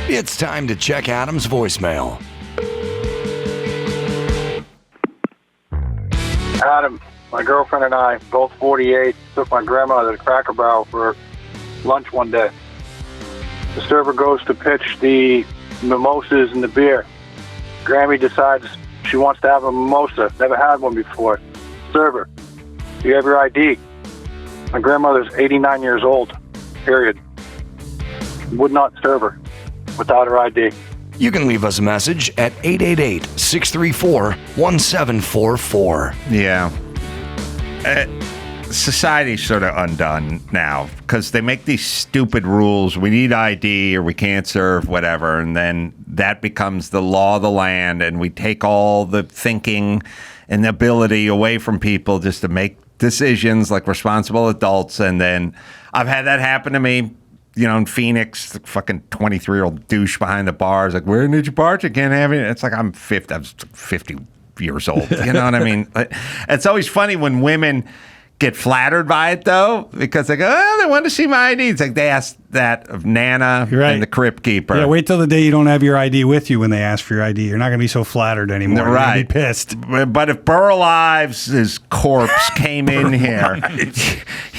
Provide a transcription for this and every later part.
It's time to check Adam's voicemail. Adam, my girlfriend and I, both 48, took my grandmother to Cracker Barrel for lunch one day. The server goes to pitch the mimosas and the beer. Grammy decides she wants to have a mimosa. Never had one before. Server, do you have your ID? My grandmother's 89 years old, period. Would not serve her without her ID. You can leave us a message at 888-634-1744. Yeah. Society's sort of undone now because they make these stupid rules. We need ID or we can't serve whatever. And then that becomes the law of the land. And we take all the thinking and the ability away from people just to make decisions like responsible adults. And then I've had that happen to me. You know, in Phoenix, the fucking 23-year-old douche behind the bar is like, where did you park? You can't have it. It's like, I'm 50 years old. You know what I mean? It's always funny when women get flattered by it, though, because they go, oh, they want to see my ID. It's like they asked that of Nana and the Crypt Keeper. Yeah, wait till the day you don't have your ID with you when they ask for your ID. You're not going to be so flattered anymore. Right. You're going to be pissed. But if Burl Ives' corpse came in here,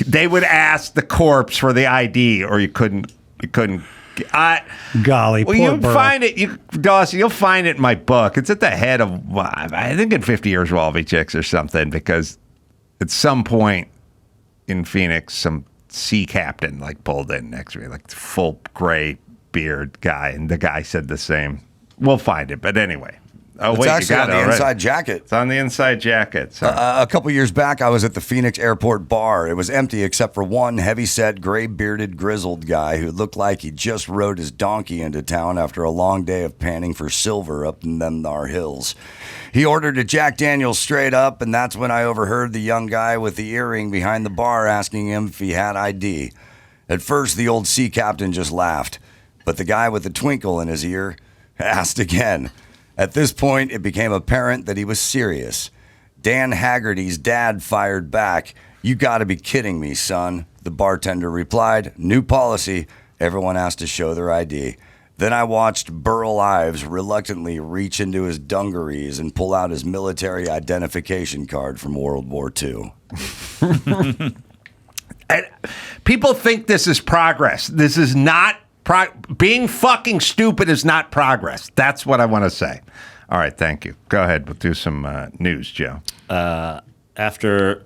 they would ask the corpse for the ID, or you couldn't. Golly, well, you'll find it, Dawson. You'll find it in my book. It's at the head of, I think, in 50 Years with All V Chicks or something, because at some point in Phoenix, some sea captain pulled in next to me, full gray beard guy, and the guy said the same. We'll find it, but anyway. Oh, it's wait, actually you got on the inside jacket. It's on the inside jacket. So. A couple years back, I was at the Phoenix airport bar. It was empty except for one heavy-set, gray-bearded, grizzled guy who looked like he just rode his donkey into town after a long day of panning for silver up in them thar hills. He ordered a Jack Daniels straight up, and that's when I overheard the young guy with the earring behind the bar asking him if he had ID. At first, the old sea captain just laughed, but the guy with the twinkle in his ear asked again. At this point, it became apparent that he was serious. Dan Haggerty's dad fired back. You gotta be kidding me, son. The bartender replied, new policy. Everyone has to show their ID. Then I watched Burl Ives reluctantly reach into his dungarees and pull out his military identification card from World War II. People think this is progress. This is not being fucking stupid is not progress. That's what I want to say. All right, thank you. Go ahead. We'll do some news, Joe. After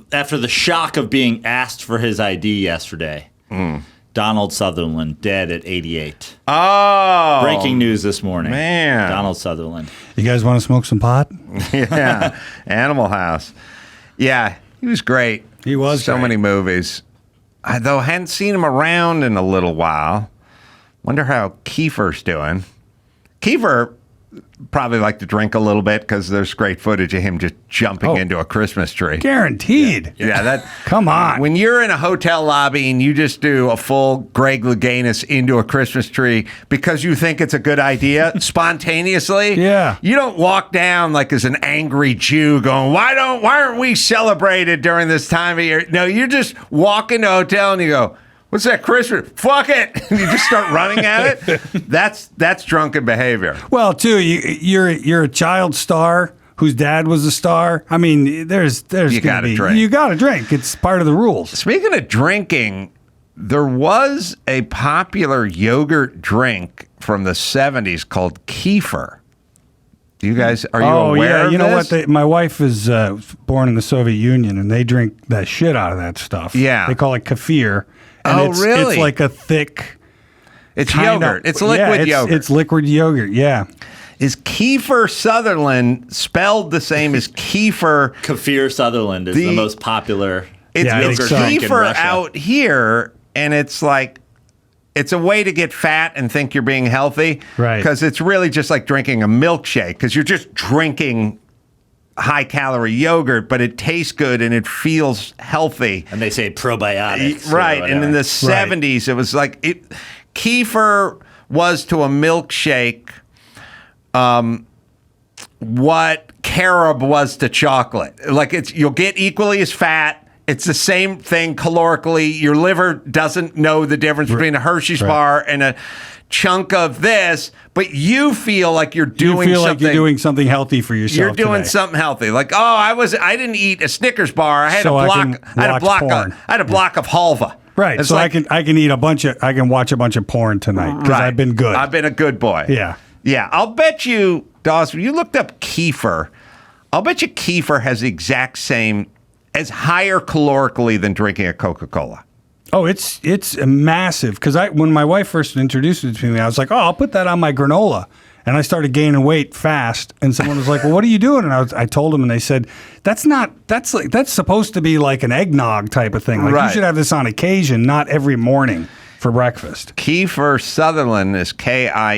the shock of being asked for his ID yesterday, Donald Sutherland dead at 88. Oh. Breaking news this morning. Man. Donald Sutherland. You guys want to smoke some pot? Yeah. Animal House. Yeah, he was great. He was so great. many movies. Though I hadn't seen him around in a little while. Wonder how Kiefer's doing. Kiefer probably like to drink a little bit because there's great footage of him just jumping into a Christmas tree. Guaranteed. Yeah, that. Come on. When you're in a hotel lobby and you just do a full Greg Louganis into a Christmas tree because you think it's a good idea spontaneously. Yeah. You don't walk down like as an angry Jew going, why aren't we celebrated during this time of year? No, you just walk into a hotel and you go, what's that Christmas? Fuck it. And you just start running at it. That's drunken behavior. Well, too, you're a child star whose dad was a star. I mean, there's You gotta drink. You got to drink. It's part of the rules. Speaking of drinking, there was a popular yogurt drink from the 70s called kefir. You guys, are you aware of you know this? what? My wife is born in the Soviet Union, and they drink that shit out of that stuff. Yeah. They call it kefir. And really? It's like a thick... It's yogurt. It's liquid yogurt. It's liquid yogurt, yeah. Is Kiefer Sutherland spelled the same as Kiefer? Kefir Sutherland is the most popular It's yogurt drink in Kiefer Russia. out here, and it's like... It's a way to get fat and think you're being healthy. Right. Because it's really just like drinking a milkshake, because you're just drinking high-calorie yogurt, but it tastes good and it feels healthy. And they say probiotics. Right. And in the 70s, it was like... Kefir was to a milkshake what carob was to chocolate. Like, you'll get equally as fat It's the same thing calorically. Your liver doesn't know the difference between a Hershey's bar and a chunk of this, but you feel like you're doing something. Like you're doing something healthy for yourself. You're doing today. something healthy. Like, I didn't eat a Snickers bar. I had So a I block. can I had a watch block. porn. I had a block of halva. Right. It's So like, I can eat I can watch a bunch of porn tonight because I've been good. I've been a good boy. Yeah. Yeah. I'll bet you, Dawson, you looked up kefir. I'll bet you kefir has the exact same, as higher calorically than drinking a Coca-Cola. Oh, it's massive. Because when my wife first introduced it to me, I was like, I'll put that on my granola. And I started gaining weight fast. And someone was like, well, what are you doing? And I told them, and they said, that's supposed to be like an eggnog type of thing. Like you should have this on occasion, not every morning for breakfast. Kefir Sutherland is Kiefer.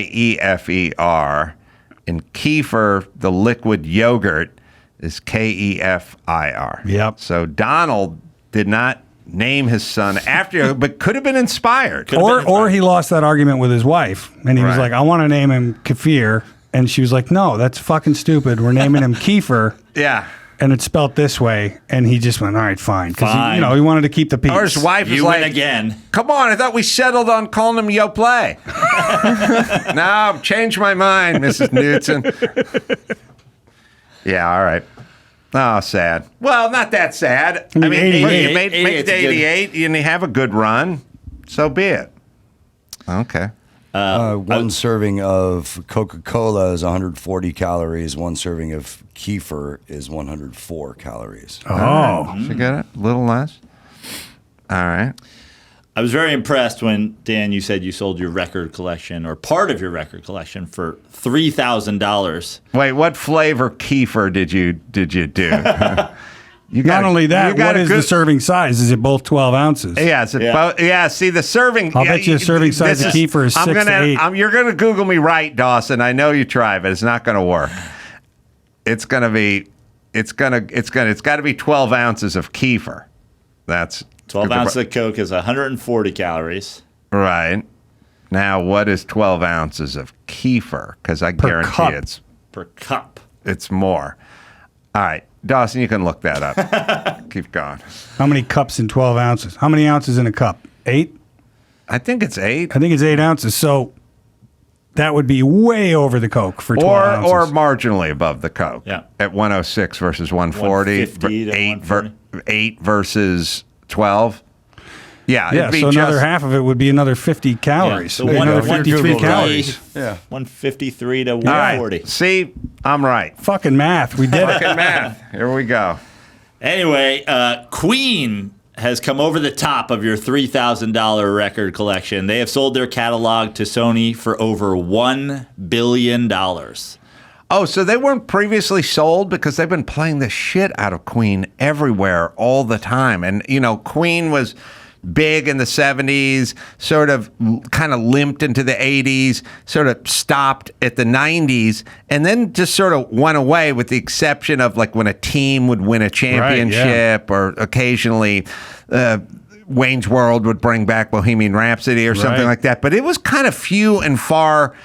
And kefir, the liquid yogurt, is Kefir. Yep. So Donald did not name his son after you, but could have been inspired. Or he lost that argument with his wife, and he was like, I want to name him Kefir. And she was like, no, that's fucking stupid. We're naming him Kefir. Yeah. And it's spelt this way. And he just went, all right, fine. Because he wanted to keep the peace. Or his wife was You like, win again. come on, I thought we settled on calling him Yo Play. No, change my mind, Mrs. Newton. Yeah, all right. Oh, sad. Well, not that sad. I mean, 88. you made it to 88 and you have a good run. So be it. Okay. One serving of Coca-Cola is 140 calories. One serving of kefir is 104 calories. Oh. Did you get it? A little less? All right. I was very impressed when, Dan, you said you sold your record collection or part of your record collection for $3,000. Wait, what flavor kefir did you do? Not only that, what is the serving size? Is it both 12 ounces? Yeah, see the serving. I'll bet you the serving size of kefir is 6 to 8. You're gonna Google me right, Dawson. I know you try, but it's not gonna work. It's got to be 12 ounces of kefir. That's 12 ounces of Coke is 140 calories. right. Now, what is 12 ounces of kefir? Because I guarantee cup. Per cup. it's more. All right, Dawson, you can look that up. Keep going. How many cups in 12 ounces? How many ounces in a cup? 8? I think it's 8. I think it's 8 ounces. So that would be way over the Coke for 12 ounces. Or marginally above the Coke. Yeah. At 106 versus 140. 150 to 8 versus 12. Yeah, Yeah, it'd be so another just, half of it would be another 50 calories. So Another 53 Google, calories. Yeah. 153 to All right, 140. see, I'm right. Fucking math. We did it. Fucking math. Here we go. Anyway, Queen has come over the top of your $3,000 record collection. They have sold their catalog to Sony for over $1 billion. Oh, so they weren't previously sold because they've been playing the shit out of Queen everywhere all the time. And, Queen was big in the 70s, sort of kind of limped into the 80s, sort of stopped at the 90s, and then just sort of went away with the exception of like when a team would win a championship or occasionally Wayne's World would bring back Bohemian Rhapsody or something like that. But it was kind of few and far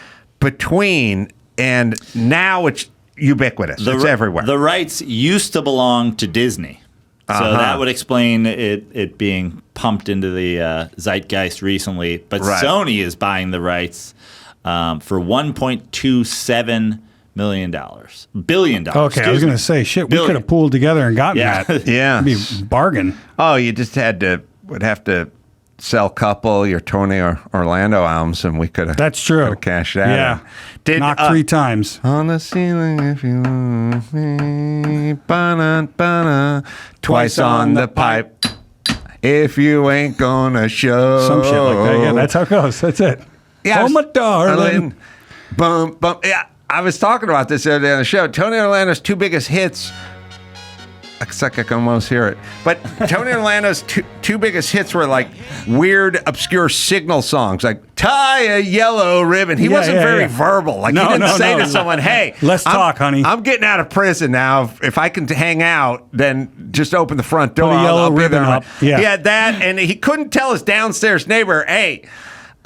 between, and now it's ubiquitous. It's everywhere. The rights used to belong to Disney. So that would explain it being pumped into the zeitgeist recently. But Sony is buying the rights for $1.27 billion. Okay, I was going to say, shit, we could have pooled together and gotten that. Yeah. It'd be a bargain. Oh, you just would have to sell couple your Tony or Orlando albums, and we could have. That's true. Cashed that. Yeah. Did Knock 3 times. on the ceiling if you want me, ba-na, twice on the pipe. If you ain't gonna show. Some shit like that. Yeah, that's how it goes. That's it. Yeah, Oh, my darling. Bum, bum. Yeah, I was talking about this the other day on the show. Tony Orlando's 2 biggest hits. It's like I can almost hear it. But Tony Orlando's two biggest hits were like weird, obscure signal songs, like "Tie a Yellow Ribbon." He wasn't very verbal. Like he didn't say to someone, "Hey, let's talk, honey. I'm getting out of prison now. If I can hang out, then just open the front door. Put a yellow I'll be ribbon there." up. Yeah. He had that, and he couldn't tell his downstairs neighbor, "Hey,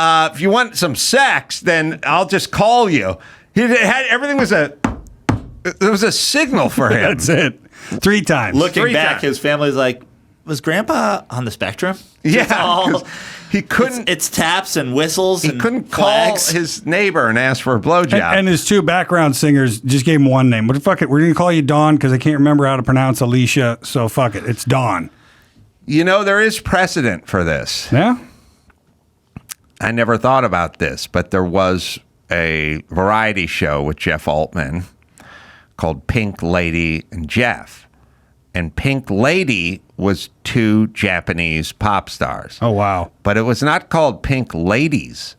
if you want some sex, then I'll just call you." He had everything was there was a signal for him. That's it. 3 times. Looking 3 back, times. his family's like, was Grandpa on the spectrum? Yeah, It's all- 'cause he couldn't. It's taps and whistles. He and couldn't flags. call his neighbor and ask for a blowjob. And his two background singers just gave him one name. But fuck it, we're gonna call you Dawn because I can't remember how to pronounce Alicia. So fuck it, it's Dawn. You know, there is precedent for this. Yeah. I never thought about this, but there was a variety show with Jeff Altman called Pink Lady and Jeff. And Pink Lady was two Japanese pop stars. Oh wow. But it was not called Pink Ladies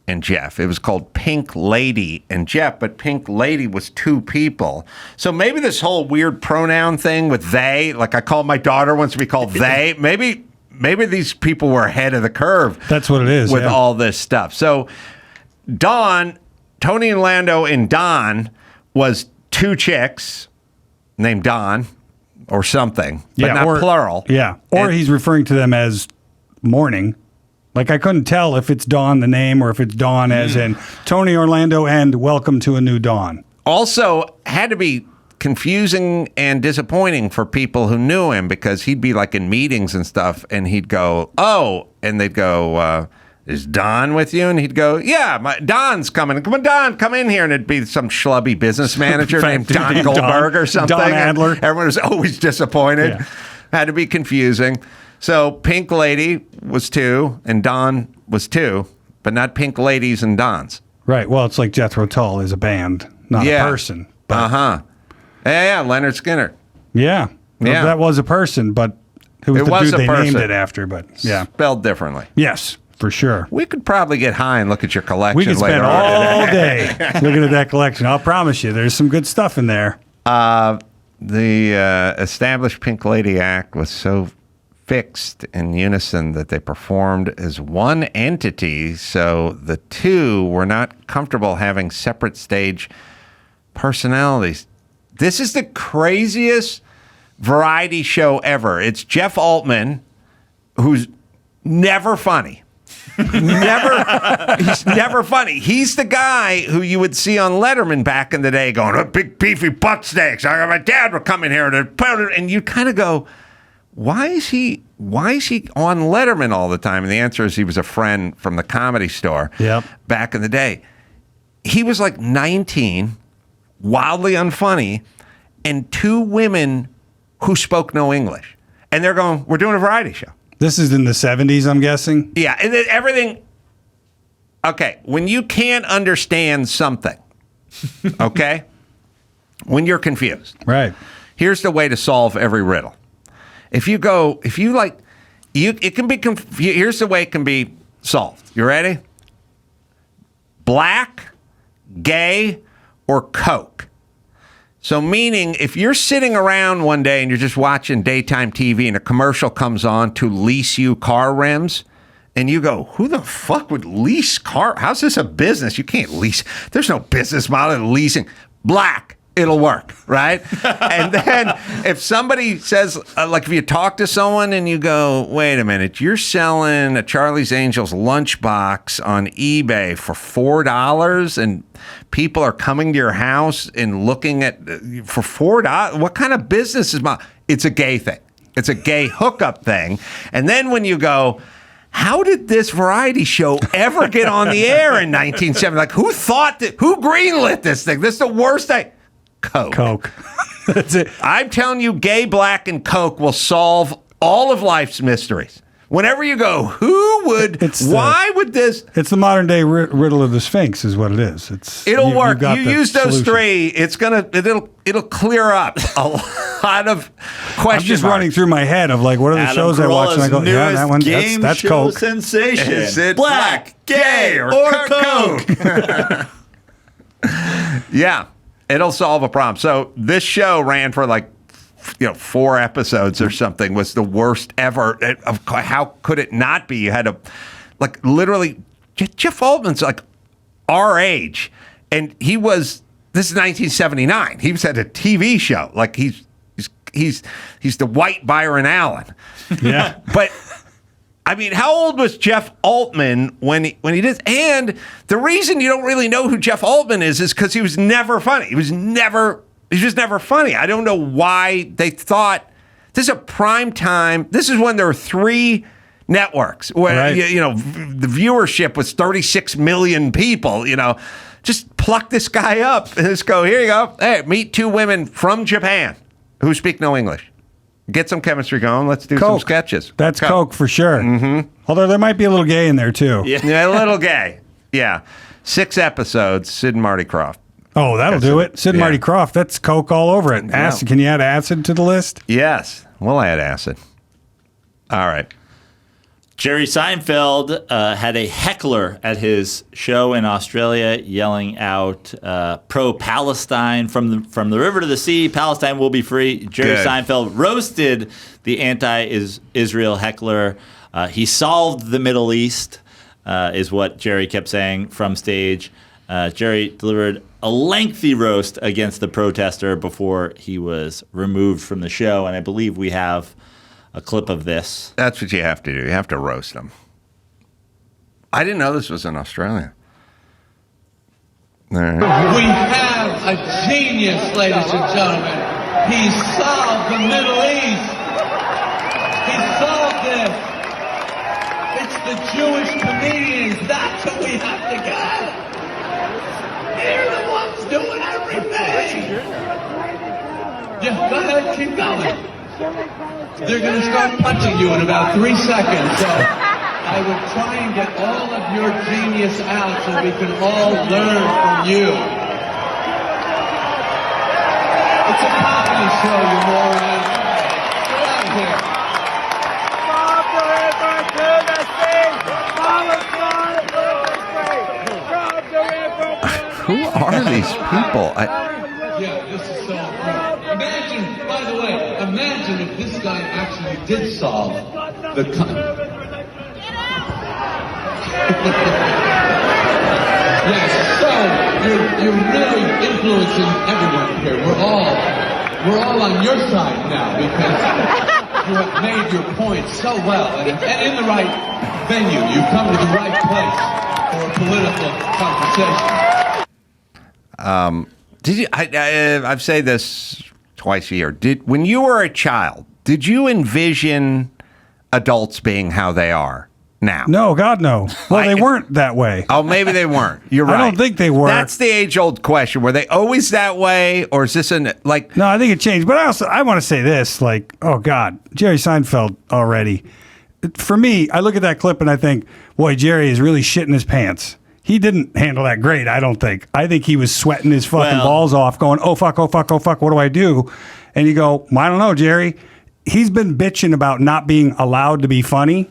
and Jeff. It was called Pink Lady and Jeff, but Pink Lady was two people. So maybe this whole weird pronoun thing with they, like I call my daughter wants to be called they, maybe these people were ahead of the curve. That's what it is. With yeah. all this stuff. So Dawn, Tony and Lando in Dawn was two chicks named Dawn or something, but not plural. Yeah. Or And- he's referring to them as morning. Like I couldn't tell if it's Dawn the name or if it's Dawn as in Tony Orlando and welcome to a new dawn. Also had to be confusing and disappointing for people who knew him because he'd be like in meetings and stuff and he'd go, oh, and they'd go, is Don with you? And he'd go, yeah, Don's coming. Come on, Don, come in here. And it'd be some schlubby business manager named Don Goldberg or something. Don Adler. And everyone was always disappointed. Yeah. Had to be confusing. So Pink Lady was two and Don was two, but not Pink Ladies and Dons. Right. Well, it's like Jethro Tull is a band, not a person. But Uh-huh. Yeah, Leonard Skinner. yeah. Yeah. That was a person, but who was It the was dude a they named person. it after? But yeah. Spelled differently. Yes, for sure. We could probably get high and look at your collection We could later spend on. all day looking at that collection. I'll promise you, there's some good stuff in there. The established Pink Lady act was so fixed in unison that they performed as one entity, so the two were not comfortable having separate stage personalities. This is the craziest variety show ever. It's Jeff Altman, who's never funny. He's never funny. He's the guy who you would see on Letterman back in the day going, oh, big beefy butt steaks. My dad would come in here and you kind of go, why is he on Letterman all the time? And the answer is he was a friend from the Comedy Store back in the day. He was like 19, wildly unfunny, and two women who spoke no English. And they're going, we're doing a variety show. This is in the 70s, I'm guessing. Yeah, and then everything. Okay, when you can't understand something, okay, when you're confused, Right. here's the way to solve every riddle. It can be. Here's the way it can be solved. You ready? Black, gay, or Coke. So meaning if you're sitting around one day and you're just watching daytime TV and a commercial comes on to lease you car rims and you go, who the fuck would lease car? How's this a business? You can't lease. There's no business model in leasing. Black, it'll work, right? And then if somebody says, like if you talk to someone and you go, wait a minute, you're selling a Charlie's Angels lunchbox on eBay for $4 and people are coming to your house and looking at for $4. What kind of business is it's a gay thing. It's a gay hookup thing. And then when you go, how did this variety show ever get on the air in 1970? Like who greenlit this thing? This is the worst thing. Coke. That's it. I'm telling you, gay, black, and Coke will solve all of life's mysteries. Whenever you go, why would this? It's the modern day riddle of the Sphinx, is what it is. It'll work. got You the use those solution. three. It'll clear up a lot of questions. I'm just running through my head of like, what are the Adam shows I watch? And I go, Carolla's yeah, that newest one, game that's show Coke. sensation. Is it black, gay, or Coke? Yeah, it'll solve a problem. So this show ran for like 4 episodes or something. Was the worst ever. How could it not be? You had to literally. Jeff Altman's like our age, and he was. This is 1979. He was at a TV show. Like he's the white Byron Allen. Yeah. But I mean, how old was Jeff Altman when he did this? And the reason you don't really know who Jeff Altman is because he was never funny. He was just never funny. I don't know why they thought This is a prime time. This is when there are 3 networks where Right. the viewership was 36 million people. Just pluck this guy up and just go, here you go. Hey, meet 2 women from Japan who speak no English. Get some chemistry going. Let's do some sketches. That's Coke for sure. Mm-hmm. Although there might be a little gay in there too. Yeah, a little gay. Yeah. 6 episodes, Sid and Marty Krofft. Oh, that'll do it. Sid and Yeah. Marty Krofft. That's Coke all over it. Acid. Can you add acid to the list? Yes. We'll add acid. All right. Jerry Seinfeld had a heckler at his show in Australia yelling out pro-Palestine from the river to the sea. Palestine will be free. Jerry Good. Seinfeld roasted the anti-Israel heckler. He solved the Middle East, is what Jerry kept saying from stage. Jerry delivered a lengthy roast against the protester before he was removed from the show, and I believe we have a clip of this. That's what you have to do. You have to roast them. I didn't know this was in Australia. All right. We have a genius, ladies and gentlemen. He solved the Middle East. He solved this. It's the Jewish comedians. That's what we have to get. They're the ones doing everything. Yeah, go ahead, keep going. They're going to start punching you in about 3 seconds. So I would try and get all of your genius out so we can all learn from you. It's a comedy show, you morons. Get out of here. Who are these people? Yeah, this is so important. Imagine, by the way, imagine if this guy actually did solve the Yes, so you're really influencing everyone here. We're all on your side now because you have made your point so well and in the right venue. You come to the right place for a political conversation. Did you? I've said this twice a year. When you were a child, did you envision adults being how they are now? No, God, no. Well, they weren't that way. Oh, maybe they weren't. You're right. I don't think they were. That's the age-old question. Were they always that way, or is this No, I think it changed. But I want to say this, like, oh God, Jerry Seinfeld already. For me, I look at that clip and I think, boy, Jerry is really shitting his pants. He didn't handle that great, I don't think. I think he was sweating his fucking balls off, going, oh fuck, what do I do? And you go, I don't know, Jerry. He's been bitching about not being allowed to be funny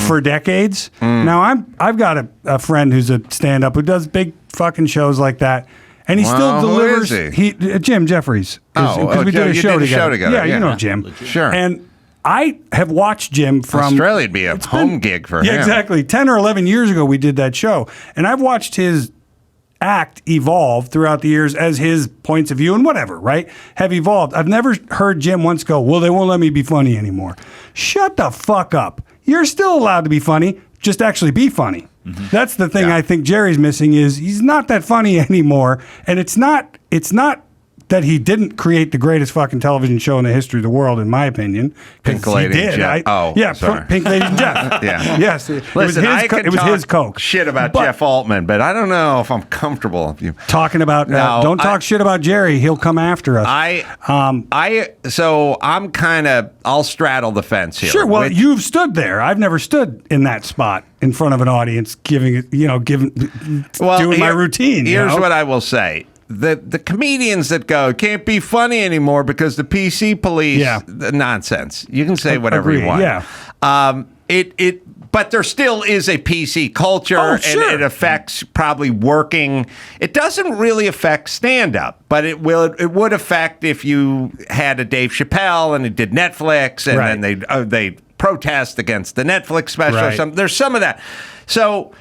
for decades. Now I've got a friend who's a stand-up who does big fucking shows like that, and he still delivers. Who is he? Jim Jeffries. Because we did a show together. Yeah, you know Jim. Sure. And I have watched Jim from Australia'd be a home gig for him. Yeah, exactly. 10 or 11 years ago, we did that show, and I've watched his act evolve throughout the years as his points of view and whatever, right, have evolved. I've never heard Jim once go, well, they won't let me be funny anymore. Shut the fuck up. You're still allowed to be funny. Just actually be funny. That's the thing I think Jerry's missing is he's not that funny anymore. And it's not that he didn't create the greatest fucking television show in the history of the world, in my opinion. Pink Lady and Jeff. Sorry. Pink Lady and Jeff. Yeah. Yes. Listen, it was his Coke. Shit about Jeff Altman, but I don't know if I'm comfortable with you talking about. Don't talk shit about Jerry. He'll come after us. So I'm kind of. I'll straddle the fence here. Sure. Well, you've stood there. I've never stood in that spot in front of an audience, doing my routine. Here's what I will say. The comedians that go can't be funny anymore because the PC police, nonsense. You can say whatever you want. Yeah. But there still is a PC culture, and it affects probably working. It doesn't really affect stand-up, but it would affect if you had a Dave Chappelle and it did Netflix, and then they protest against the Netflix special or something. There's some of that. So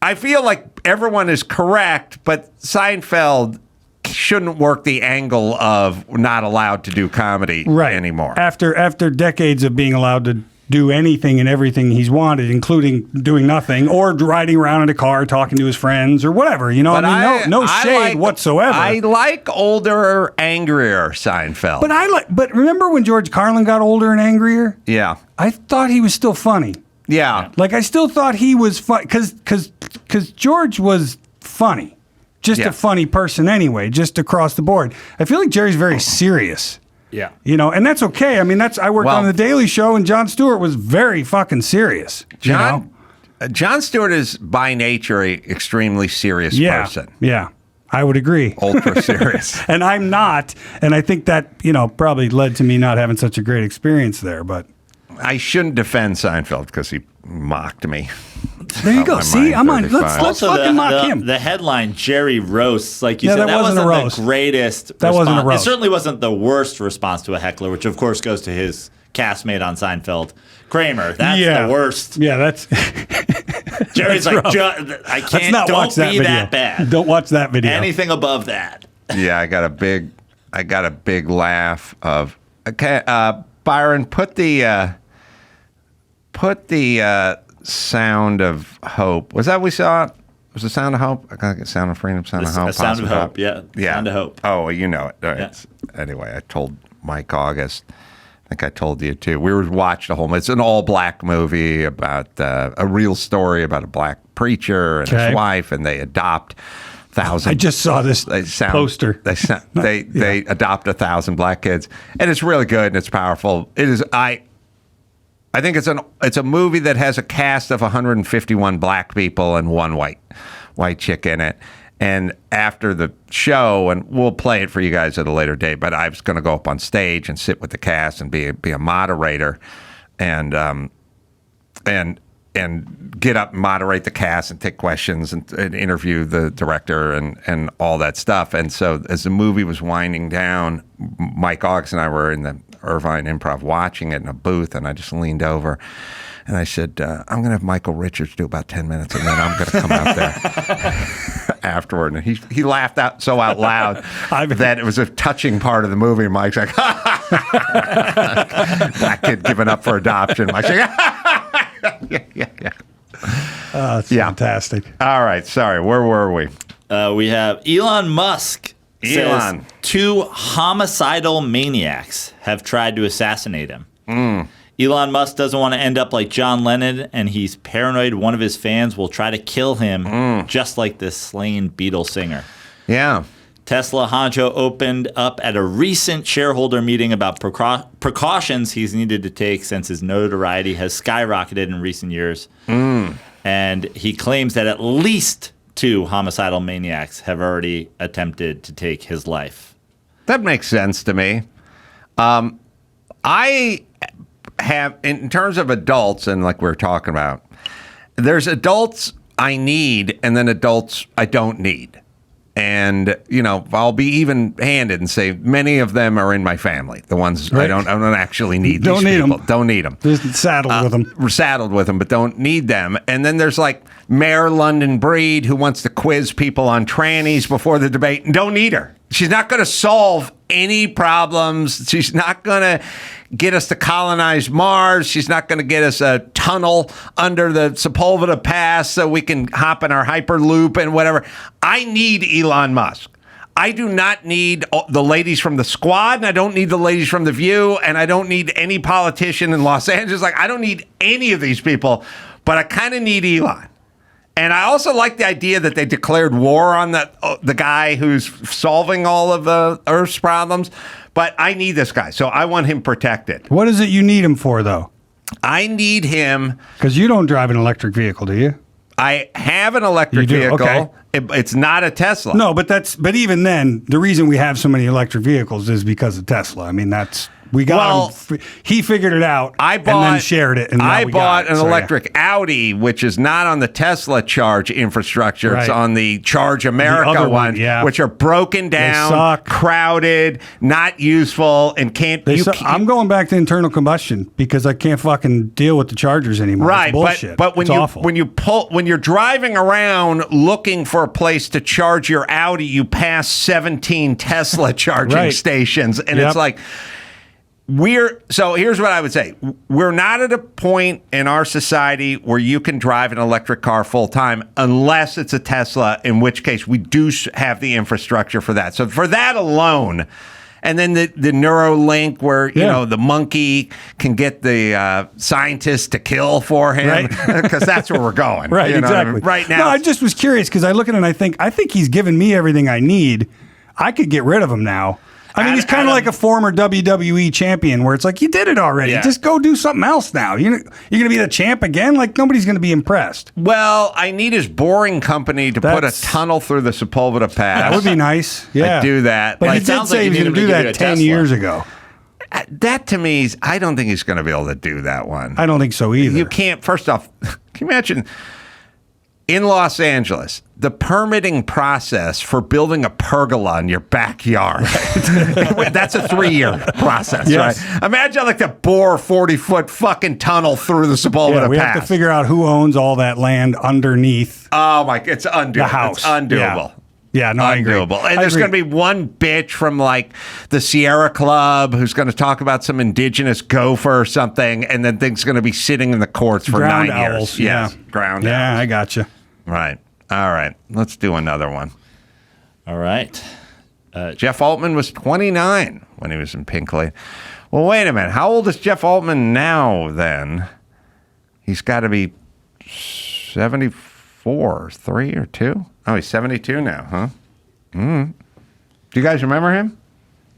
I feel like everyone is correct, but Seinfeld shouldn't work the angle of not allowed to do comedy anymore. After decades of being allowed to do anything and everything he's wanted, including doing nothing or riding around in a car talking to his friends or whatever. You know, But no shade whatsoever. I like older, angrier Seinfeld. But remember when George Carlin got older and angrier? Yeah. I thought he was still funny. Yeah. Like I still thought he was fun because George was funny, just Yeah. a funny person anyway, just across the board. I feel like Jerry's very serious. Yeah. You know, and that's okay. I mean, I worked Well- on the Daily Show, and Jon Stewart was very fucking serious. you know? Jon Stewart is by nature a extremely serious person. Yeah, I would agree. Ultra serious. And I'm not, and I think that probably led to me not having such a great experience there. But I shouldn't defend Seinfeld because he mocked me. there you Out go. my See, mind, I'm on. 35. Let's Also, fucking mock him. the headline, Jerry roasts, like you Yeah, said, that wasn't a wasn't roast. the greatest That wasn't a response. roast. It certainly wasn't the worst response to a heckler, which of course goes to his castmate on Seinfeld, Kramer. That's the worst. Yeah, that's. Jerry's like, rough. I Let's can't, not don't watch that be video. that bad. Don't watch that video. Anything above that. Yeah, I got a big laugh of. Okay, Byron, put the Sound of Hope. Was that we saw it? Was the Sound of Hope? I gotta get Sound of Freedom, Sound of Hope. A Sound of Possible Hope, yeah. Sound of Hope. Oh, well, you know it. Yeah. Anyway, I told Mike August. I think I told you too. We watched the whole. It's an all-black movie about a real story about a black preacher and his wife, and they adopt thousands. I just saw this poster. They adopt 1,000 black kids, and it's really good and it's powerful. It is. I think it's a movie that has a cast of 151 black people and one white chick in it. And after the show, and we'll play it for you guys at a later date, but I was going to go up on stage and sit with the cast and be a moderator, and get up and moderate the cast and take questions and interview the director and all that stuff. And so as the movie was winding down, Mike August and I were in the Irvine Improv watching it in a booth, and I just leaned over and I said, I'm going to have Michael Richards do about 10 minutes, and then I'm going to come out there afterward. And he laughed out loud that it was a touching part of the movie. And Mike's like, that kid giving up for adoption. Mike's like, yeah. That's fantastic. All right, sorry. Where were we? We have Elon Musk. Says 2 homicidal maniacs have tried to assassinate him. Elon Musk doesn't want to end up like John Lennon, and he's paranoid one of his fans will try to kill him, just like this slain Beatles singer. Yeah. Tesla honcho opened up at a recent shareholder meeting about precautions he's needed to take since his notoriety has skyrocketed in recent years. And he claims that at least 2 homicidal maniacs have already attempted to take his life. That makes sense to me. I have, in terms of adults, and like we were talking about, there's adults I need and then adults I don't need. And, I'll be even-handed and say many of them are in my family. The ones I don't actually need. Don't these need people. them. Don't need them. Just saddled with them. We're saddled with them, but don't need them. And then there's like Mayor London Breed, who wants to quiz people on trannies before the debate, and don't need her. She's not going to solve any problems. She's not going to get us to colonize Mars. She's not going to get us a tunnel under the Sepulveda Pass so we can hop in our Hyperloop and whatever. I need Elon Musk. I do not need the ladies from The Squad, and I don't need the ladies from The View, and I don't need any politician in Los Angeles. Like, I don't need any of these people, but I kind of need Elon. And I also like the idea that they declared war on the guy who's solving all of the Earth's problems. But I need this guy, so I want him protected. What is it you need him for, though? I need him. Because you don't drive an electric vehicle, do you? I have an electric You do? vehicle. Okay. It's not a Tesla. No, but even then, the reason we have so many electric vehicles is because of Tesla. I mean, we got him. He figured it out and then shared it. And I bought an So, electric Audi, which is not on the Tesla charge infrastructure. Right. It's on the Charge America other one, yeah. which are broken down, suck. crowded, not useful, and can't. I'm going back to internal combustion because I can't fucking deal with the Chargers anymore. Right, it's bullshit. but when it's when you're driving around looking for a place to charge your Audi, you pass 17 Tesla charging Right. stations, and Yep. it's like, So here's what I would say. We're not at a point in our society where you can drive an electric car full time unless it's a Tesla, in which case we do have the infrastructure for that. So for that alone, and then the Neuralink where, you know, the monkey can get the scientists to kill for him, because that's where we're going. Right, you know exactly. what I mean? Right now. No, I just was curious because I look at it and I think he's given me everything I need. I could get rid of him now. I mean, he's kind of like a former WWE champion where it's like, you did it already. Yeah. Just go do something else now. You're going to be the champ again? Like, nobody's going to be impressed. Well, I need his boring company to put a tunnel through the Sepulveda Pass. That would be nice. Yeah. I'd do that. But Like, he did sounds like say he you was need going to him do to give you that a 10 Tesla. years ago. That to me, I don't think he's going to be able to do that one. I don't think so either. You can't, first off, can you imagine in Los Angeles, the permitting process for building a pergola in your backyard? That's a 3-year process, Yes. right? Imagine like the bore 40-foot fucking tunnel through the Sepulveda we Pass. have to figure out who owns all that land underneath Oh my, it's undoable. the house. It's undoable. Yeah, no, I agree. Undoable. And I there's agree. going to be one bitch from like the Sierra Club who's going to talk about some indigenous gopher or something, and then things going to be sitting in the courts for Ground 9 years. owls, Yes, yeah. ground Yeah, owls. I got you. Right. All right. Let's do another one. All right. Jeff Altman was 29 when he was in Pink Lane. Well, wait a minute. How old is Jeff Altman now then? He's got to be 74, 3 or 2? Oh, he's 72 now, huh? Do you guys remember him?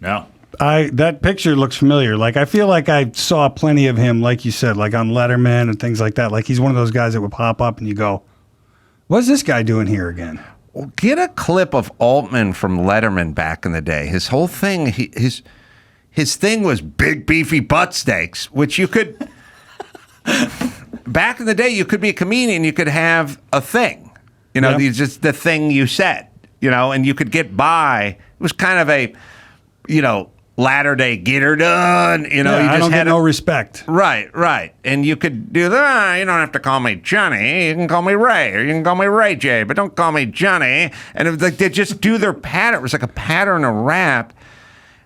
No. That picture looks familiar. Like, I feel like I saw plenty of him, like you said, like on Letterman and things like that. Like, he's one of those guys that would pop up and you go, what's this guy doing here again? Well, get a clip of Altman from Letterman back in the day. His whole thing, his thing was big beefy butt steaks, which you could back in the day you could be a comedian, you could have a thing. You know, Yep. just the thing you said, you know, and you could get by. It was kind of a, you know, latter day get her done. You know, Yeah, you just I don't had get no respect. Right. And you could do that. You don't have to call me Johnny. You can call me Ray, or you can call me Ray J, but don't call me Johnny. And it was like they just do their pattern. It was like a pattern of rap.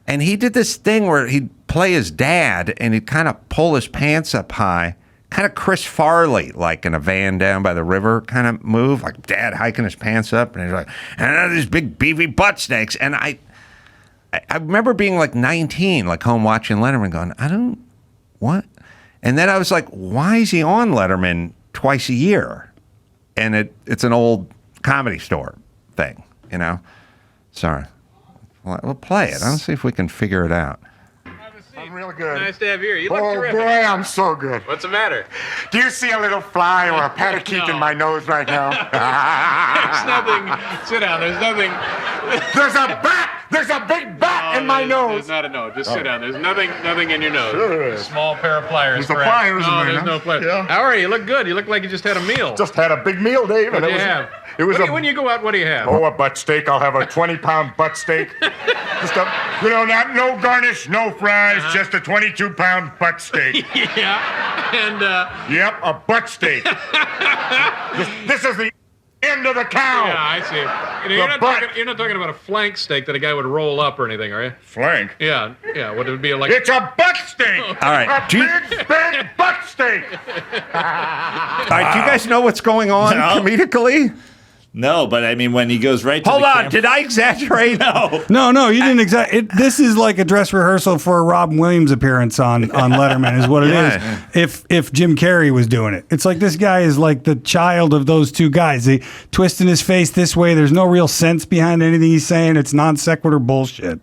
And he did this thing where he'd play his dad and he'd kind of pull his pants up high, kind of Chris Farley, like in a van down by the river kind of move, like dad hiking his pants up. And he's like, and these big beefy butt steaks. And I remember being like 19, like home watching Letterman going, what? And then I was like, why is he on Letterman twice a year? And it's an old Comedy Store thing, you know? Sorry. We'll play it. I'll see if we can figure it out. I'm real good. Nice to have you here. You look Oh terrific. boy, I'm so good. What's the matter? Do you see a little fly or a parakeet in my nose right now? There's nothing. Sit down. There's nothing. There's a bat! There's a big bat in my nose! There's not a no. Just sit down. There's nothing in your nose. Sure A small pair of pliers. There's a perhaps. pliers in No, there, there's huh? no pliers. Yeah. How are you? You look good. You look like you just had a meal. Just had a big meal, Dave. What and do you it was, have? It was when you go out, what do you have? Oh, a butt steak. I'll have a 20-pound butt steak. Just no garnish, no fries, just a 22-pound butt steak. Yeah. And Yep, a butt steak. this is the end of the cow. yeah, I see. You're not talking about a flank steak that a guy would roll up or anything, are you? Flank. Yeah. What it would be like? It's a butt steak. All right. A big butt steak. All right, do you guys know what's going on comedically? No, but I mean, when he goes right to Hold the on. camera- Did I exaggerate? No, you didn't exactly. This is like a dress rehearsal for a Robin Williams appearance on Letterman, is what it is. If Jim Carrey was doing it, it's like this guy is like the child of those two guys. They twisting his face this way. There's no real sense behind anything he's saying. It's non sequitur bullshit.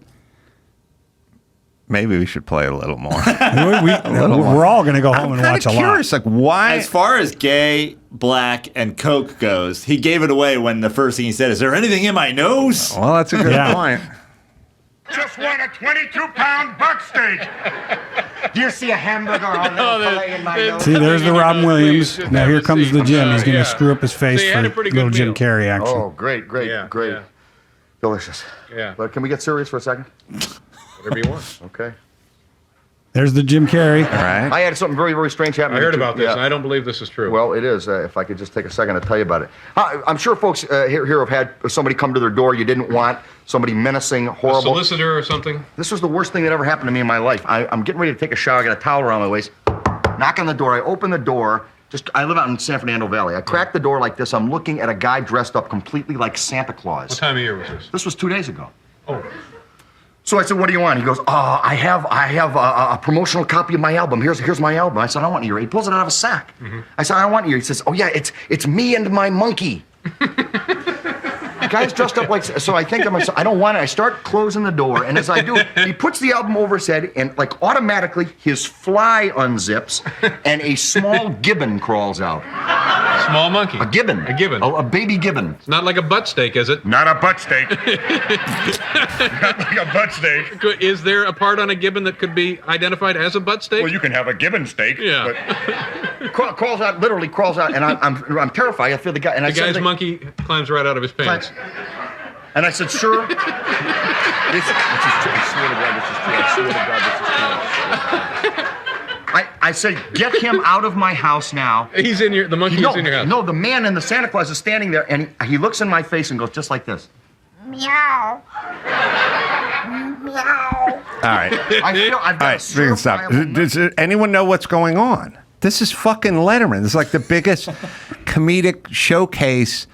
Maybe we should play a little more. We're all going to go home and I'm watch a kind of curious, lot. like why? As far as gay, black, and Coke goes, he gave it away when the first thing he said, "Is there anything in my nose?" Well, that's a good Yeah. point. Just want a 22-pound butt steak. Do you see a hamburger on the fillet in my nose? See, there's the Robin Williams. Please, Now here have a comes seat. the Jim. He's going to Yeah. screw up his face So you for had a pretty good little Jim meal. Carrey action. Oh, great. Yeah, yeah. Delicious. Yeah. But can we get serious for a second? Whatever you want. Okay. There's the Jim Carrey. All right. I had something very, very strange happen. I heard about this, and I don't believe this is true. Well, it is. If I could just take a second to tell you about it. I'm sure folks here have had somebody come to their door you didn't want, somebody menacing, horrible. A solicitor or something? This was the worst thing that ever happened to me in my life. I'm getting ready to take a shower. I got a towel around my waist. Knock on the door. I open the door. I live out in San Fernando Valley. I crack the door like this. I'm looking at a guy dressed up completely like Santa Claus. What time of year was this? This was 2 days ago. Oh. So I said, "What do you want?" He goes, I have a promotional copy of my album. Here's my album." I said, "I don't want your." He pulls it out of a sack. I said, "I don't want your." He says, "Oh yeah, it's me and my monkey." The guy's dressed up like, so I think to myself, I don't want it. I start closing the door, and as I do, he puts the album over his head, and like automatically, his fly unzips, and a small gibbon crawls out. Small monkey. A gibbon. A gibbon. A baby gibbon. It's not like a butt steak, is it? Not a butt steak. Not like a butt steak. Is there a part on a gibbon that could be identified as a butt steak? Well, you can have a gibbon steak. Yeah. But literally crawls out, and I'm terrified. I feel the guy, and the guy's monkey climbs right out of his pants. And I said, "Sir, this is true. I swear to God, this is true. I swear to God, this is true." I said, "Get him out of my house now." He's in the monkey is in your house. No, the man in the Santa Claus is standing there, and he looks in my face and goes just like this. Meow. Meow. All right. I've got we can stop. Does anyone know what's going on? This is fucking Letterman. This is like the biggest comedic showcase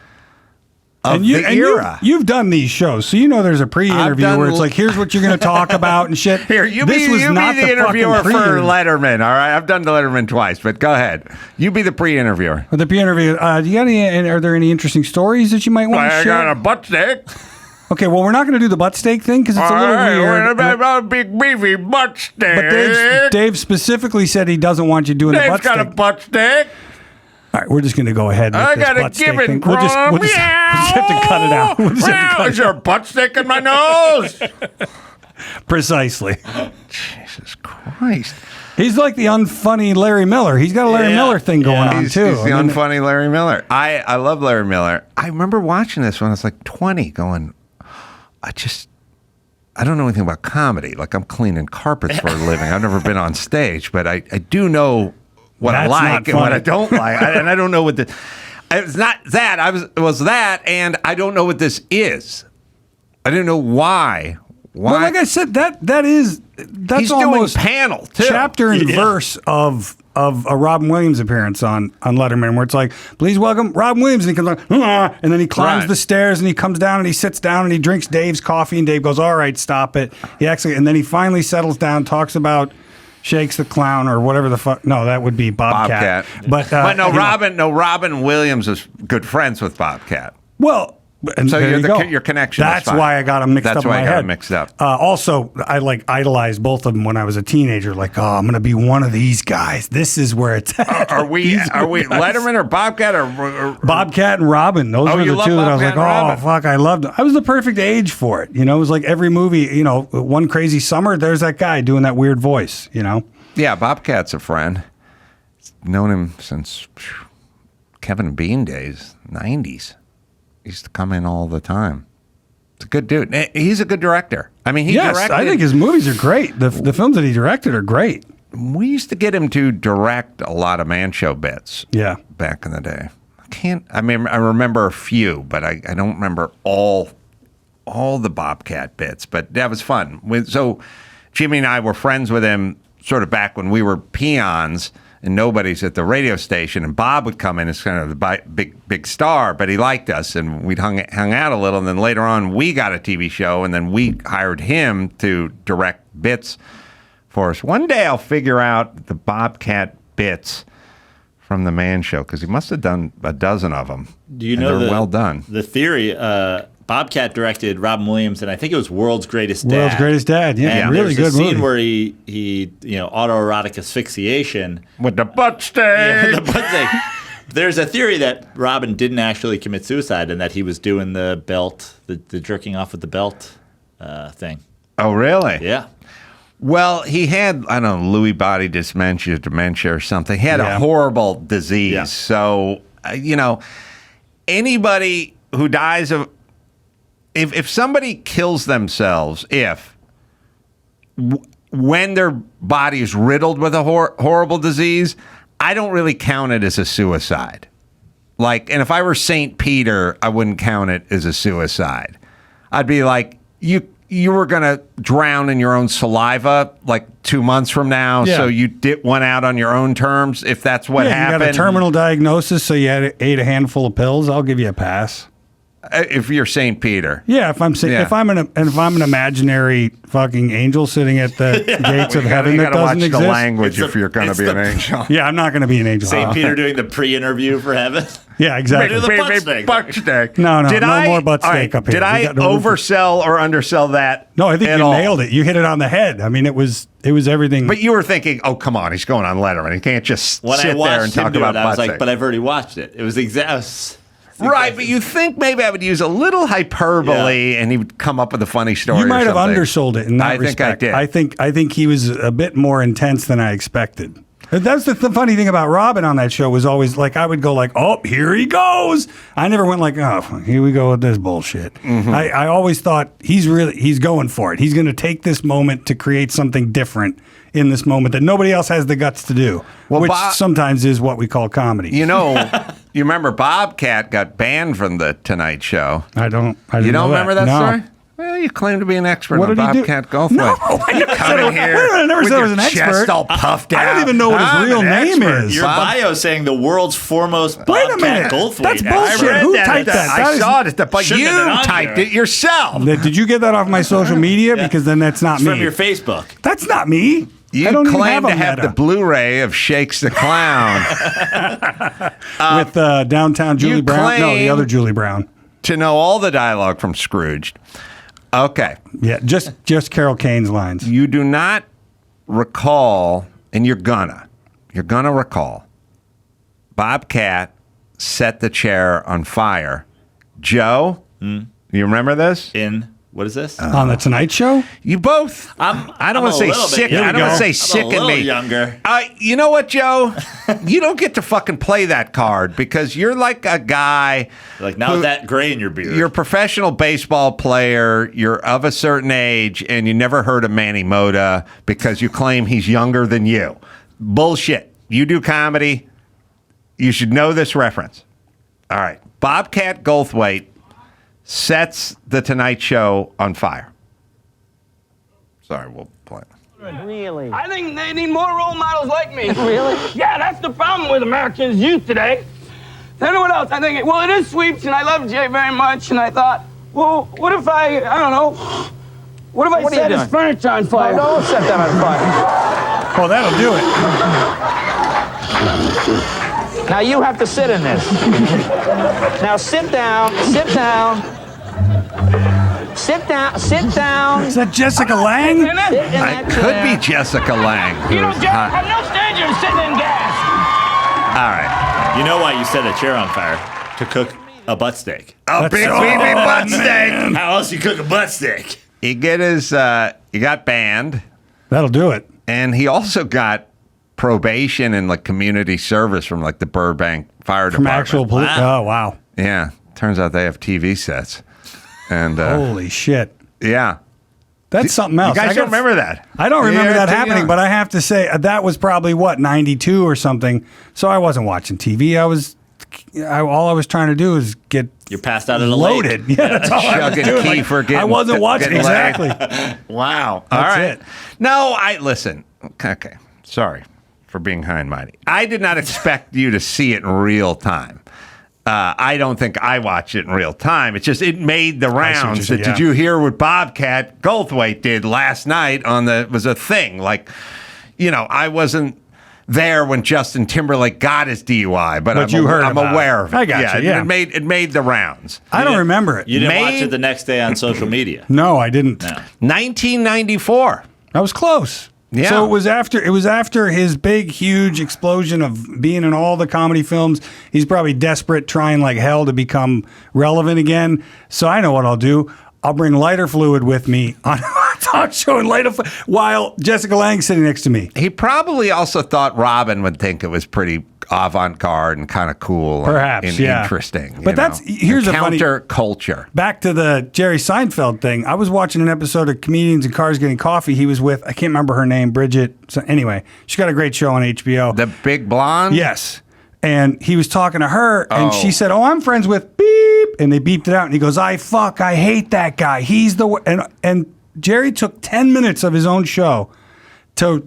of the era. You've done these shows, so you know there's a pre-interview where it's like, here's what you're going to talk about and shit. Here, you be the interviewer for Letterman, all right? I've done the Letterman twice, but go ahead. You be the pre-interviewer. The pre-interview. Do you got are there any interesting stories that you might want to share? I got a butt steak. Okay, well, we're not going to do the butt steak thing because it's a little weird. What about a big beefy butt steak? But Dave specifically said he doesn't want you doing the butt steak. Dave's got a butt steak. All right, we're just going to go ahead with I this got a butt steak gibbon thing. crumb. We'll just have to cut it out. We'll just have to cut Is there a butt steak in my nose? Precisely. Jesus Christ. He's like the unfunny Larry Miller. He's got a Larry Miller thing going on, too. He's the unfunny Larry Miller. I love Larry Miller. I remember watching this when I was like 20 going, I don't know anything about comedy. Like, I'm cleaning carpets for a living. I've never been on stage, but I do know what I like and what I don't like. And I don't know what it's not that. It was that, and I don't know what this is. I didn't know why. Well, like I said, that's he's almost doing panel too. Chapter and verse of a Robin Williams appearance on Letterman, where it's like, please welcome Robin Williams, and he comes like, and then he climbs the stairs and he comes down and he sits down and he drinks Dave's coffee, and Dave goes, all right, stop it. And then he finally settles down, talks about Shakes the Clown or whatever the fuck. No, that would be Bobcat. But Robin Williams is good friends with Bobcat. Well. And so your connection. That's why I got them mixed up in my head. That's why I got them mixed up. Also, I idolized both of them when I was a teenager. Like, I'm going to be one of these guys. This is where it's at. Are we Letterman or Bobcat or Bobcat and Robin? Those were the two that I was like, oh fuck, I loved them. I was the perfect age for it. It was like every movie. One Crazy Summer. There's that guy doing that weird voice. Yeah, Bobcat's a friend. Known him since Kevin and Bean days, 90s. He used to come in all the time. It's a good dude. He's a good director. I mean, directed. I think his movies are great. The films that he directed are great. We used to get him to direct a lot of man show bits. Yeah, back in the day. I remember a few, but I don't remember all the Bobcat bits. But that was fun. So Jimmy and I were friends with him sort of back when we were peons and nobody's at the radio station, and Bob would come in as kind of the big star, but he liked us, and we'd hung out a little, and then later on we got a TV show, and then we hired him to direct bits for us. One day I'll figure out the Bobcat bits from the Man Show, because he must have done a dozen of them. Do you know they're well done? The theory, Bobcat directed Robin Williams, and I think it was World's Greatest Dad. World's Greatest Dad, yeah. And really good movie. There's a scene where he autoerotic asphyxiation. With the butt steak. Yeah, the butt steak. There's a theory that Robin didn't actually commit suicide and that he was doing the belt, the jerking off with the belt thing. Oh, really? Yeah. Well, he had, I don't know, Lewy body dementia or something. He had a horrible disease. Yeah. So, anybody who dies of... If somebody kills themselves, when their body is riddled with a horrible disease, I don't really count it as a suicide. Like, and if I were St. Peter, I wouldn't count it as a suicide. I'd be like, you were going to drown in your own saliva like 2 months from now, so you went out on your own terms, if that's what happened. You got a terminal diagnosis, so you ate a handful of pills, I'll give you a pass. If you're St. Peter. Yeah, if I'm an imaginary fucking angel sitting at the gates of heaven that doesn't exist. You got to watch the language if you're going to be an angel. Yeah, I'm not going to be an angel. St. Peter doing the pre-interview for heaven. Yeah, exactly. Butt steak. No, more butt steak up here. Did I oversell or undersell that? No, I think you nailed it. You hit it on the head. I mean, it was everything. But you were thinking, oh, come on, he's going on Letterman. He can't just sit there and talk about butt steak. I was like, but I've already watched it. It was exact. Right, but you think maybe I would use a little hyperbole and he would come up with a funny story. You might have undersold it in that respect. I think I think he was a bit more intense than I expected. That's the funny thing about Robin on that show was always like I would go like, oh, here he goes. I never went like, oh, here we go with this bullshit. Mm-hmm. I always thought he's going for it. He's going to take this moment to create something different in this moment that nobody else has the guts to do, which sometimes is what we call comedy. You know, you remember Bobcat got banned from the Tonight Show. I don't remember that no. story? Well, you claim to be an expert what on Bobcat Goldthwait. No, I never said I was an expert. Chest all puffed out. I don't even know what his real name is. Your bio saying the world's foremost Bobcat Goldthwait. That's bullshit. Who typed that? I saw it, but you typed it yourself. Did you get that off my social media? Because then that's not me. From your Facebook. That's not me. You claim to have the Blu-ray of Shakes the Clown. With downtown Julie Brown. No, the other Julie Brown. To know all the dialogue from Scrooged. Okay. Yeah, just Carol Kane's lines. You do not recall, and you're gonna recall, Bobcat set the chair on fire. Joe, you remember this? What is this? On the Tonight Show? You both. I don't want to say sick. I don't want to say sicken me. Younger. You know what, Joe? You don't get to fucking play that card because you're like a guy. Like now that gray in your beard. You're a professional baseball player. You're of a certain age, and you never heard of Manny Mota because you claim he's younger than you. Bullshit. You do comedy. You should know this reference. All right. Bobcat Goldthwait sets the Tonight Show on fire. Sorry, we'll play it. Really? I think they need more role models like me. Really? Yeah, that's the problem with Americans' youth today. Then what else? I think, it is Sweeps, and I love Jay very much, and I thought, well, what if I don't know, what if I set his furniture on fire? No, don't set that on fire. Oh, that'll do it. Now you have to sit in this. Now sit down, sit down. Sit down, sit down. Is that Jessica Lange? It could be Jessica Lange. You know, Jeff, I'm no stranger to sitting in gas. All right. You know why you set a chair on fire? To cook a butt steak. A big butt steak. How else you cook a butt steak? He got banned. That'll do it. And he also got probation and like community service from like the Burbank Fire Department. From actual police. Wow. Oh, wow. Yeah. Turns out they have TV sets. And holy shit. Yeah. That's something else. You guys don't remember that? I don't remember that happening, but I have to say that was probably 92 or something. So I wasn't watching TV. All I was trying to do is get You're passed out in a loaded. lake. Yeah, that's all I was doing. I wasn't watching exactly. Wow. That's all right. it. No, listen. Okay. Sorry for being high and mighty. I did not expect you to see it in real time. I don't think I watched it in real time. It's just it made the rounds. Did you hear what Bobcat Goldthwait did last night was a thing? Like, I wasn't there when Justin Timberlake got his DUI, but I'm aware of it. I got you. Yeah. It made the rounds. I don't remember it. You didn't watch it the next day on social media. No, I didn't. No. 1994. I was close. Yeah. So it was after his big, huge explosion of being in all the comedy films. He's probably desperate, trying like hell to become relevant again. So I know what I'll do. I'll bring lighter fluid with me on a talk show and lighter while Jessica Lange's sitting next to me. He probably also thought Robin would think it was pretty avant-garde and kind of cool, Perhaps, and yeah. interesting. But here's a funny counter-culture. Back to the Jerry Seinfeld thing. I was watching an episode of Comedians in Cars Getting Coffee. He was with, I can't remember her name, Bridget. So anyway, she got a great show on HBO. The big blonde? Yes. And he was talking to her, and she said, "Oh, I'm friends with beep," and they beeped it out, and he goes, I hate that guy. He's the and Jerry took 10 minutes of his own show to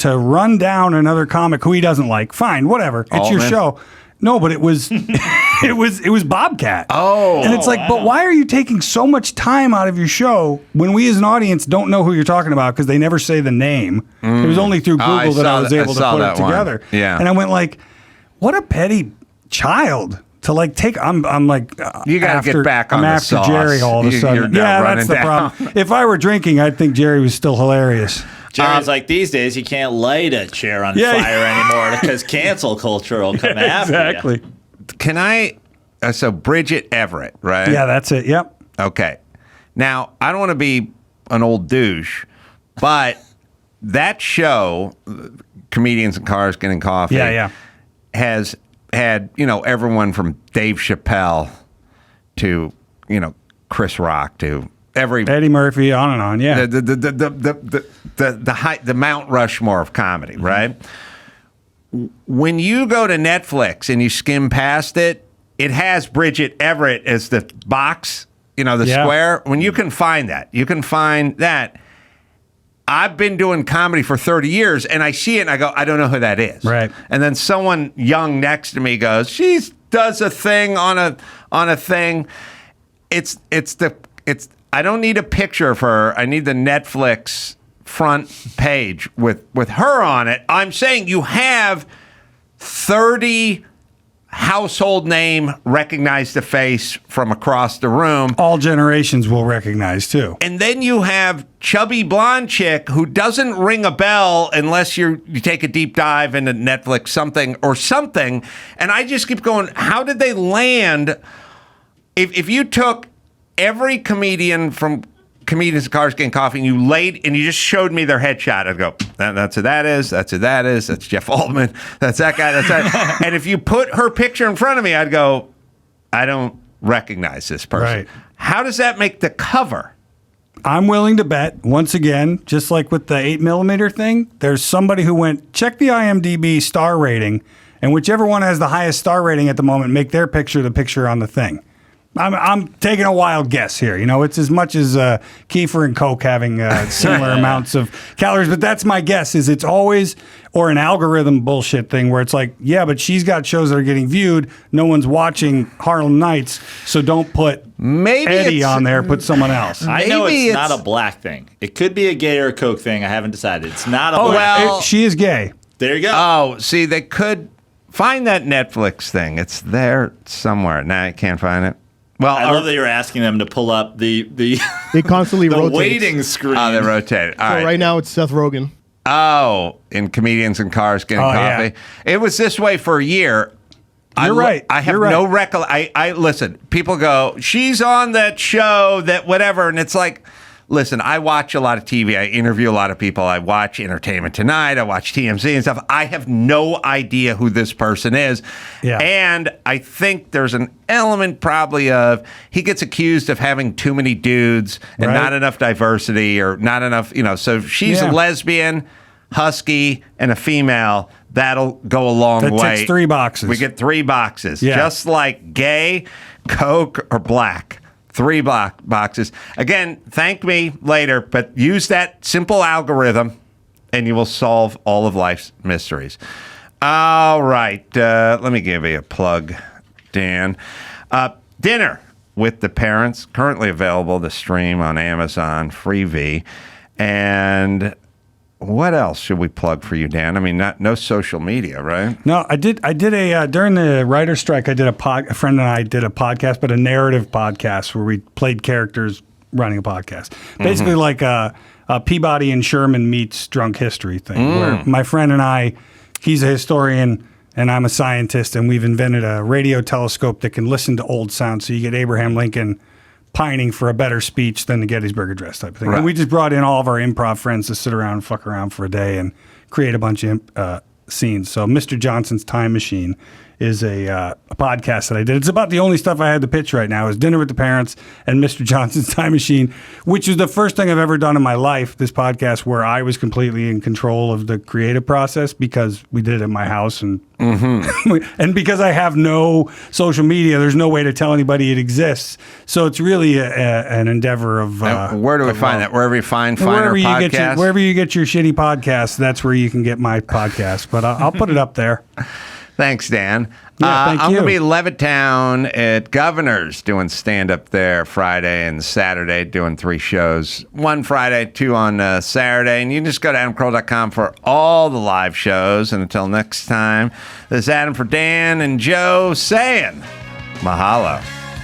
run down another comic who he doesn't like. Fine, whatever. It's your show. No, but it was it was Bobcat. Oh, and it's like, but why are you taking so much time out of your show when we as an audience don't know who you're talking about because they never say the name? It was only through Google that I was able to put it together. Yeah, and I went like, what a petty child. To like take, I'm like, you got to get back on I'm the after sauce. Jerry all of a sudden. Yeah, that's the problem. If I were drinking, I'd think Jerry was still hilarious. Jerry's like, these days you can't light a chair on fire anymore because cancel culture will come after you. Exactly. Can I? So Bridget Everett, right? Yeah, that's it. Yep. Okay. Now I don't want to be an old douche, but that show, Comedians in Cars Getting Coffee, has had, everyone from Dave Chappelle to, Chris Rock to Eddie Murphy, on and on. Yeah. The Mount Rushmore of comedy, right? When you go to Netflix and you skim past it, it has Bridget Everett as the box, the square. When you can find that, I've been doing comedy for 30 years, and I see it, and I go, I don't know who that is. Right. And then someone young next to me goes, she does a thing on a thing. I don't need a picture of her. I need the Netflix front page with her on it. I'm saying you have 30 household name, recognize the face from across the room. All generations will recognize too. And then you have chubby blonde chick who doesn't ring a bell unless you take a deep dive into Netflix something. And I just keep going, how did they land? If you took every comedian from Comedians in Cars Getting Coffee and you just showed me their headshot, I'd go, that's who that is, that's Jeff Altman, that's that guy, that's that. And if you put her picture in front of me, I'd go, I don't recognize this person. Right. How does that make the cover? I'm willing to bet, once again, just like with the 8mm thing, there's somebody who went, check the IMDb star rating, and whichever one has the highest star rating at the moment, make their picture the picture on the thing. I'm taking a wild guess here. It's as much as Kiefer and Coke having similar amounts of calories, but that's my guess. Is it's always or an algorithm bullshit thing where it's like, yeah, but she's got shows that are getting viewed. No one's watching Harlem Nights, so don't put Eddie on there. Put someone else. I know it's not a black thing. It could be a gay or a Coke thing. I haven't decided. It's not a black. She is gay. There you go. Oh, see, they could find that Netflix thing. It's there somewhere. Now I can't find it. Well, I love that you're asking them to pull up the They constantly the rotate. waiting screen. Oh, they rotate. All Right now it's Seth Rogen. Oh, in Comedians in Cars Getting Coffee. Yeah. It was this way for a year. You're right. I have no recollection. I listen. People go, she's on that show, that whatever, and it's like, listen. I watch a lot of TV. I interview a lot of people. I watch Entertainment Tonight. I watch TMZ and stuff. I have no idea who this person is. Yeah. And I think there's an element probably of he gets accused of having too many dudes and not enough diversity or not enough, So if she's a lesbian, husky, and a female, that'll go a long way. That ticks 3 boxes. We get 3 boxes. Yeah. Just like gay, Coke, or black. 3 boxes. Again, thank me later, but use that simple algorithm and you will solve all of life's mysteries. All right. Let me give you a plug, Dan. Dinner with the Parents, currently available to stream on Amazon, Freevee. And what else should we plug for you, Dan? I mean, no social media, right? No, I did a during the writer's strike. I did a friend and I did a podcast, but a narrative podcast where we played characters running a podcast, basically like a Peabody and Sherman meets Drunk History thing. Where my friend and I, he's a historian and I'm a scientist, and we've invented a radio telescope that can listen to old sound. So you get Abraham Lincoln pining for a better speech than the Gettysburg Address type of thing. Right. And we just brought in all of our improv friends to sit around and fuck around for a day and create a bunch of scenes. So Mr. Johnson's Time Machine is a podcast that I did. It's about the only stuff I had to pitch right now is Dinner with the Parents and Mr. Johnson's Time Machine, which is the first thing I've ever done in my life, this podcast, where I was completely in control of the creative process because we did it at my house. And and because I have no social media, there's no way to tell anybody it exists. So it's really an endeavor of... where do we find that? Wherever you find finer podcasts? Wherever you get your shitty podcasts, that's where you can get my podcast. But I'll put it up there. Thanks, Dan. Yeah, thank I'm you. going to be in Levittown at Governor's doing stand-up there Friday and Saturday, doing 3 shows. 1 Friday, 2 on Saturday. And you can just go to adamcarolla.com for all the live shows. And until next time, this is Adam for Dan and Joe saying mahalo.